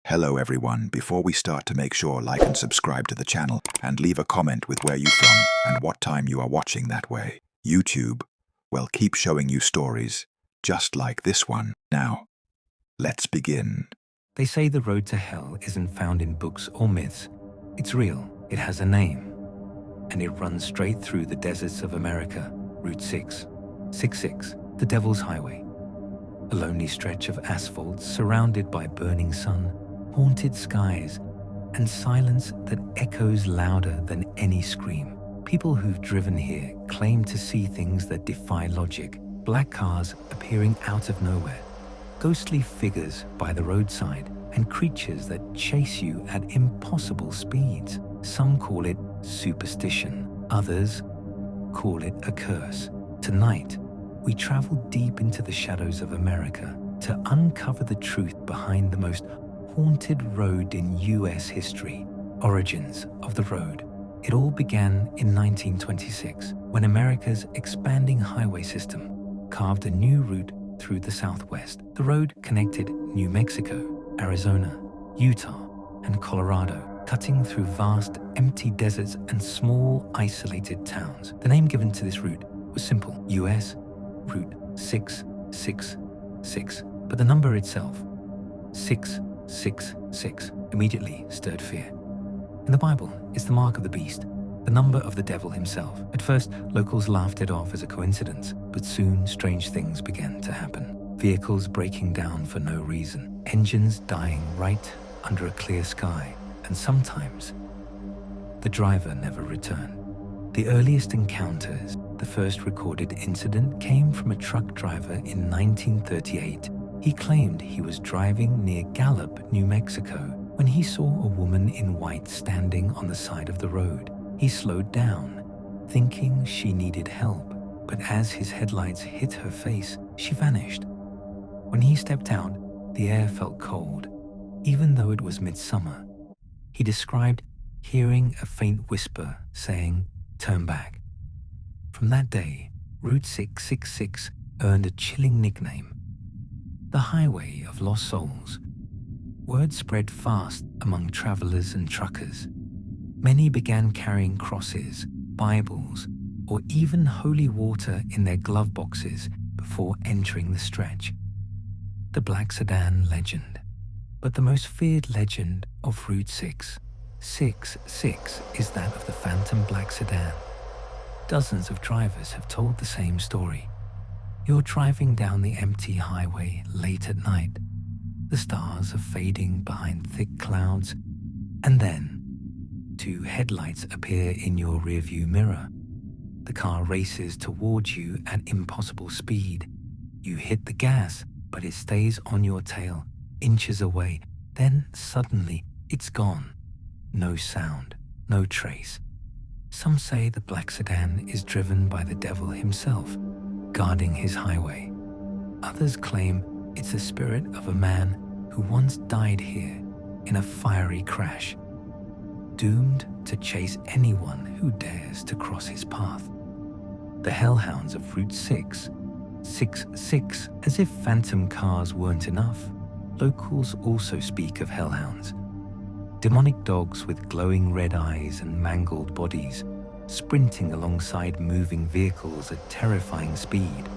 Hello everyone, before we start to make sure like and subscribe to the channel and leave a comment with where you from and what time you are watching that way. YouTube, well, keep showing you stories just like this one. Now, let's begin. They say the road to hell isn't found in books or myths. It's real, it has a name, and it runs straight through the deserts of America. Route 666, the Devil's Highway. A lonely stretch of asphalt surrounded by burning sun, haunted skies, and silence that echoes louder than any scream. People who've driven here claim to see things that defy logic. Black cars appearing out of nowhere, ghostly figures by the roadside, and creatures that chase you at impossible speeds. Some call it superstition, others call it a curse. Tonight, we travel deep into the shadows of America to uncover the truth behind the most haunted road in US history. Origins of the road. It all began in 1926 when America's expanding highway system carved a new route through the Southwest. The road connected New Mexico, Arizona, Utah, and Colorado, cutting through vast, empty deserts and small, isolated towns. The name given to this route was simple: US Route 666. But the number itself, 666, immediately stirred fear. In the Bible, it's the mark of the beast, the number of the devil himself. At first, locals laughed it off as a coincidence, but soon strange things began to happen. Vehicles breaking down for no reason, engines dying right under a clear sky, and sometimes the driver never returned. The earliest encounters, the first recorded incident, came from a truck driver in 1938. He claimed he was driving near Gallup, New Mexico, when he saw a woman in white standing on the side of the road. He slowed down, thinking she needed help, but as his headlights hit her face, she vanished. When he stepped out, the air felt cold, even though it was midsummer. He described hearing a faint whisper saying, "Turn back." From that day, Route 666 earned a chilling nickname, the Highway of Lost Souls. Word spread fast among travelers and truckers. Many began carrying crosses, Bibles, or even holy water in their glove boxes before entering the stretch. The black sedan legend. But the most feared legend of Route 666 is that of the phantom black sedan. Dozens of drivers have told the same story. You're driving down the empty highway late at night. The stars are fading behind thick clouds, and then two headlights appear in your rearview mirror. The car races towards you at impossible speed. You hit the gas, but it stays on your tail, inches away. Then suddenly, it's gone. No sound, no trace. Some say the black sedan is driven by the devil himself, guarding his highway. Others claim it's the spirit of a man who once died here in a fiery crash, doomed to chase anyone who dares to cross his path. The hellhounds of Route 666, as if phantom cars weren't enough, locals also speak of hellhounds. Demonic dogs with glowing red eyes and mangled bodies, sprinting alongside moving vehicles at terrifying speed.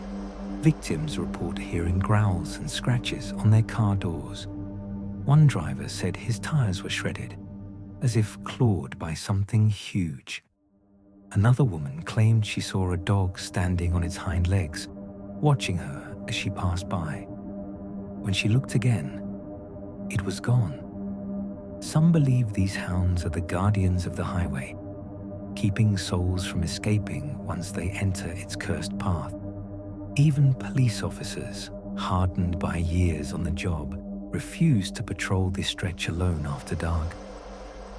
Victims report hearing growls and scratches on their car doors. One driver said his tires were shredded, as if clawed by something huge. Another woman claimed she saw a dog standing on its hind legs, watching her as she passed by. When she looked again, it was gone. Some believe these hounds are the guardians of the highway, keeping souls from escaping once they enter its cursed path. Even police officers, hardened by years on the job, refuse to patrol this stretch alone after dark.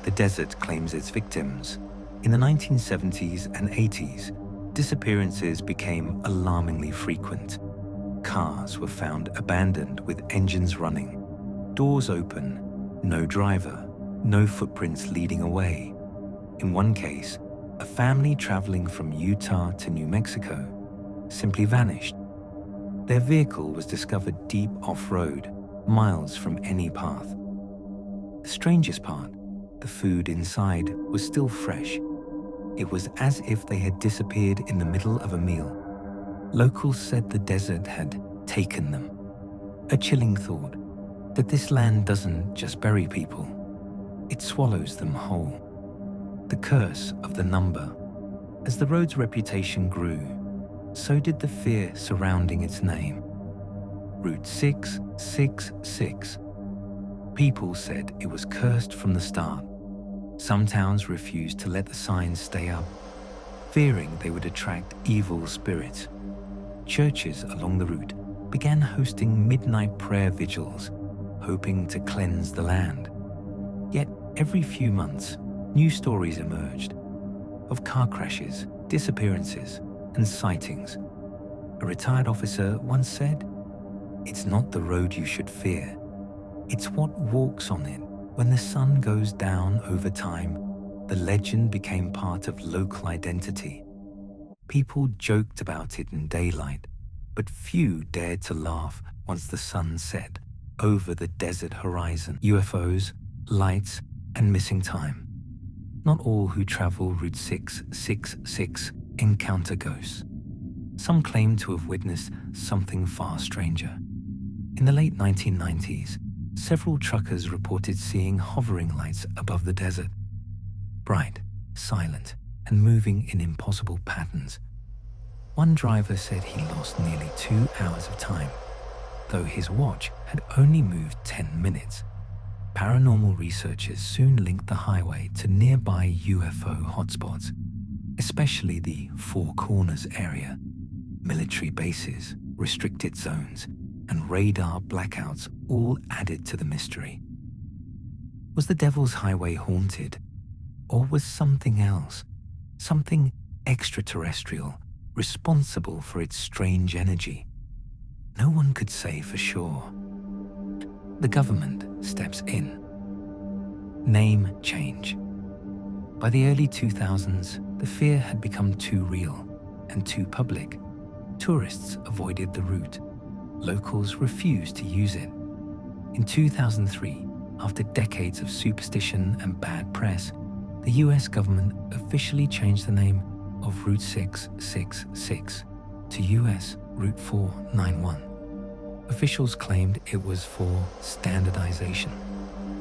The desert claims its victims. In the 1970s and 80s, disappearances became alarmingly frequent. Cars were found abandoned with engines running, doors open, no driver, no footprints leading away. In one case, a family traveling from Utah to New Mexico simply vanished. Their vehicle was discovered deep off-road, miles from any path. strangest part, the food inside was still fresh. It was as if they had disappeared in the middle of a meal. Locals said the desert had taken them. A chilling thought, that this land doesn't just bury people, it swallows them whole. The curse of the number. As the road's reputation grew, so did the fear surrounding its name. Route 666. People said it was cursed from the start. Some towns refused to let the signs stay up, fearing they would attract evil spirits. Churches along the route began hosting midnight prayer vigils, hoping to cleanse the land. Yet every few months, new stories emerged of car crashes, disappearances, and sightings. A retired officer once said, "It's not the road you should fear. It's what walks on it. When the sun goes down over time, the legend became part of local identity. People joked about it in daylight, but few dared to laugh once the sun set over the desert horizon. UFOs, lights, and missing time. Not all who travel Route 666 encounter ghosts. Some claim to have witnessed something far stranger. In the late 1990s, several truckers reported seeing hovering lights above the desert. Bright, silent, and moving in impossible patterns. One driver said he lost nearly 2 hours of time, though his watch had only moved 10 minutes. Paranormal researchers soon linked the highway to nearby UFO hotspots, especially the Four Corners area. Military bases, restricted zones, and radar blackouts all added to the mystery. Was the Devil's Highway haunted? Or was something else, something extraterrestrial, responsible for its strange energy? No one could say for sure. The government steps in. Name change. By the early 2000s, the fear had become too real and too public. Tourists avoided the route. Locals refused to use it. In 2003, after decades of superstition and bad press, the US government officially changed the name of Route 666 to US Route 491. Officials claimed it was for standardization,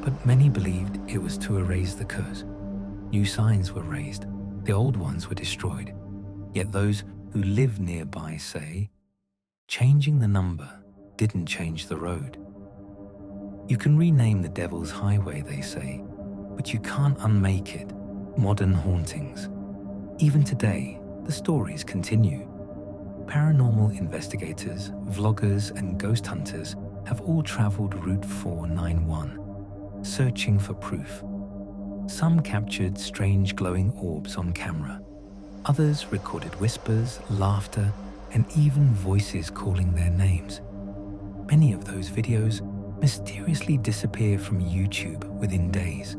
but many believed it was to erase the curse. New signs were raised, the old ones were destroyed. Yet those who live nearby say, changing the number didn't change the road. You can rename the Devil's Highway, they say, but you can't unmake it. Modern hauntings. Even today, the stories continue. Paranormal investigators, vloggers, and ghost hunters have all traveled Route 491, searching for proof. Some captured strange glowing orbs on camera. Others recorded whispers, laughter, and even voices calling their names. Many of those videos mysteriously disappear from YouTube within days.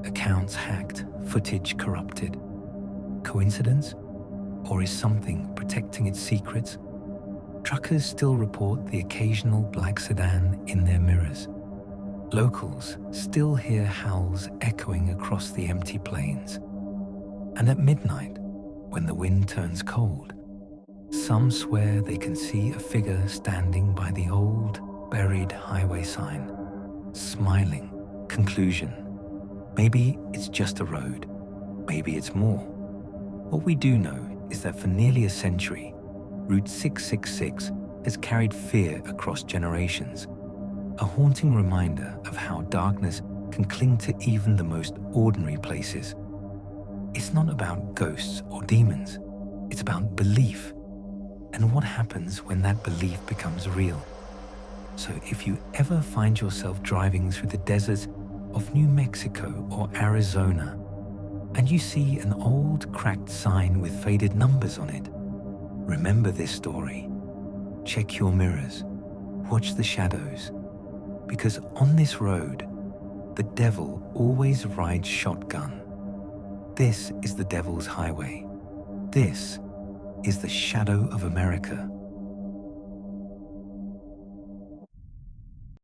Accounts hacked, footage corrupted. Coincidence? Or is something protecting its secrets? Truckers still report the occasional black sedan in their mirrors. Locals still hear howls echoing across the empty plains. And at midnight, when the wind turns cold, some swear they can see a figure standing by the old, buried highway sign, smiling. Conclusion: maybe it's just a road, maybe it's more. What we do know is that for nearly a century, Route 666 has carried fear across generations, a haunting reminder of how darkness can cling to even the most ordinary places. It's not about ghosts or demons, it's about belief, and what happens when that belief becomes real. So if you ever find yourself driving through the deserts of New Mexico or Arizona, and you see an old cracked sign with faded numbers on it, remember this story. Check your mirrors, watch the shadows, because on this road, the devil always rides shotgun. This is the Devil's Highway. This is the shadow of America.